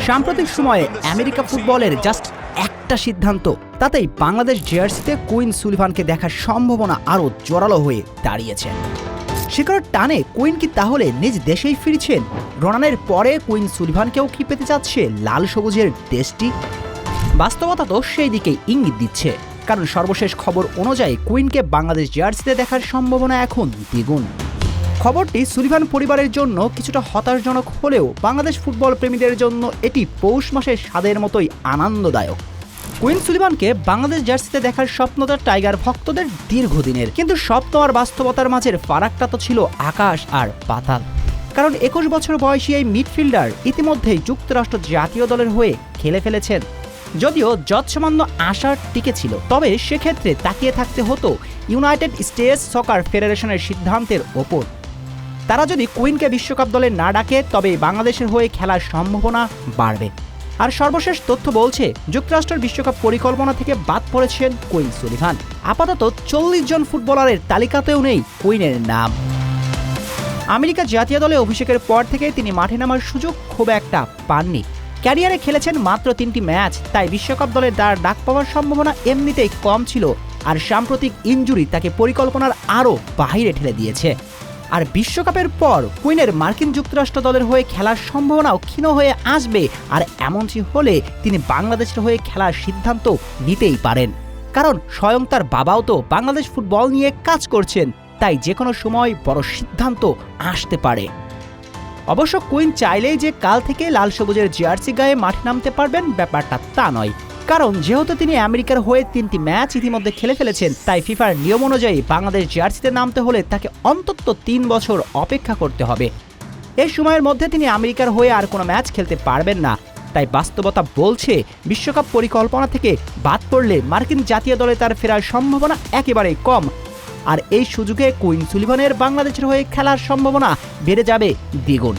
সাম্প্রতিক সময়ে আমেরিকা ফুটবলের জাস্ট একটা সিদ্ধান্ত, তাতেই বাংলাদেশ জার্সিতে কুইন সুলিভানকে দেখার সম্ভাবনা আরও জোরালো হয়ে দাঁড়িয়েছে। শিকার টানে কুইন কি তাহলে নিজ দেশেই ফিরছেন? রোনানের পরে কুইন সুলিভানকেও কি পেতে যাচ্ছে লাল সবুজের দেশটি? বাস্তবতা তো সেই দিকেই ইঙ্গিত দিচ্ছে, কারণ সর্বশেষ খবর অনুযায়ী কুইনকে বাংলাদেশ জার্সিতে দেখার সম্ভাবনা এখন দ্বিগুণ। খবরটি সুলিভান পরিবারের জন্য কিছুটা হতাশজনক হলেও বাংলাদেশ ফুটবল প্রেমীদের জন্য এটি পৌষ মাসের স্বাদের মতোই আনন্দদায়ক। কুইন সুলিভানকে বাংলাদেশ জার্সিতে দেখার স্বপ্নটা টাইগার ভক্তদের দীর্ঘদিনের, কিন্তু স্বপ্ন আর বাস্তবতার মাঝের ফারাকটা তো ছিল আকাশ আর পাতাল। কারণ 21 বছর বয়সী এই মিডফিল্ডার ইতিমধ্যেই যুক্তরাষ্ট্র জাতীয় দলের হয়ে খেলে ফেলেছেন। যদিও যৎসামান্য আশার টিকে ছিল, তবে সেক্ষেত্রে তাকিয়ে থাকতে হতো ইউনাইটেড স্টেটস সকার ফেডারেশনের সিদ্ধান্তের ওপর। তারা যদি কুইনকে বিশ্বকাপ দলে না ডাকে তবে বাংলাদেশের হয়ে খেলার সম্ভাবনা বাড়বে। আর সর্বশেষ তথ্য বলছে যুক্তরাষ্ট্রের বিশ্বকাপ পরিকল্পনা থেকে বাদ পড়েছেন কুইন সুলিভান। আপাতত 40 জন ফুটবলারের তালিকাতেও নেই কুইনের নাম। আমেরিকা জাতীয় দলে অভিষেকের পর থেকে তিনি মাঠে নামার সুযোগ খুব একটা পাননি। ক্যারিয়ারে খেলেছেন মাত্র 3টি ম্যাচ, তাই বিশ্বকাপ দলের ডাক পাওয়ার সম্ভাবনা এমনিতেই কম ছিল। আর সাম্প্রতিক ইনজুরি তাকে পরিকল্পনার আরও বাহিরে ঠেলে দিয়েছে। আর বিশ্বকাপের পর কুইনের মার্কিন যুক্তরাষ্ট্র দলের হয়ে খেলার সম্ভাবনাও ক্ষীণ হয়ে আসবে। আর এমনটি হলে তিনি বাংলাদেশের হয়ে খেলার সিদ্ধান্ত নিতেই পারেন, কারণ স্বয়ং তার বাবাও তো বাংলাদেশ ফুটবল নিয়ে কাজ করছেন, তাই যে কোনো সময় বড় সিদ্ধান্ত আসতে পারে। অবশ্য কুইন চাইলেই যে কাল থেকে লাল সবুজের জার্সি গায়ে মাঠে নামতে পারবেন ব্যাপারটা তা নয়, কারণ যেহেতু তিনি আমেরিকার হয়ে 3টি ম্যাচ ইতিমধ্যে খেলে ফেলেছেন, তাই ফিফার নিয়ম অনুযায়ী বাংলাদেশ জার্সিতে নামতে হলে তাকে অন্তত 3 বছর অপেক্ষা করতে হবে। এই সময়ের মধ্যে তিনি আমেরিকার হয়ে আর কোনো ম্যাচ খেলতে পারবেন না। তাই বাস্তবতা বলছে বিশ্বকাপ পরিকল্পনা থেকে বাদ পড়লে মার্কিন জাতীয় দলে তার ফেরার সম্ভাবনা একেবারেই কম। আর এই সুযোগে কুইন সুলিভানের বাংলাদেশের হয়ে খেলার সম্ভাবনা বেড়ে যাবে দ্বিগুণ।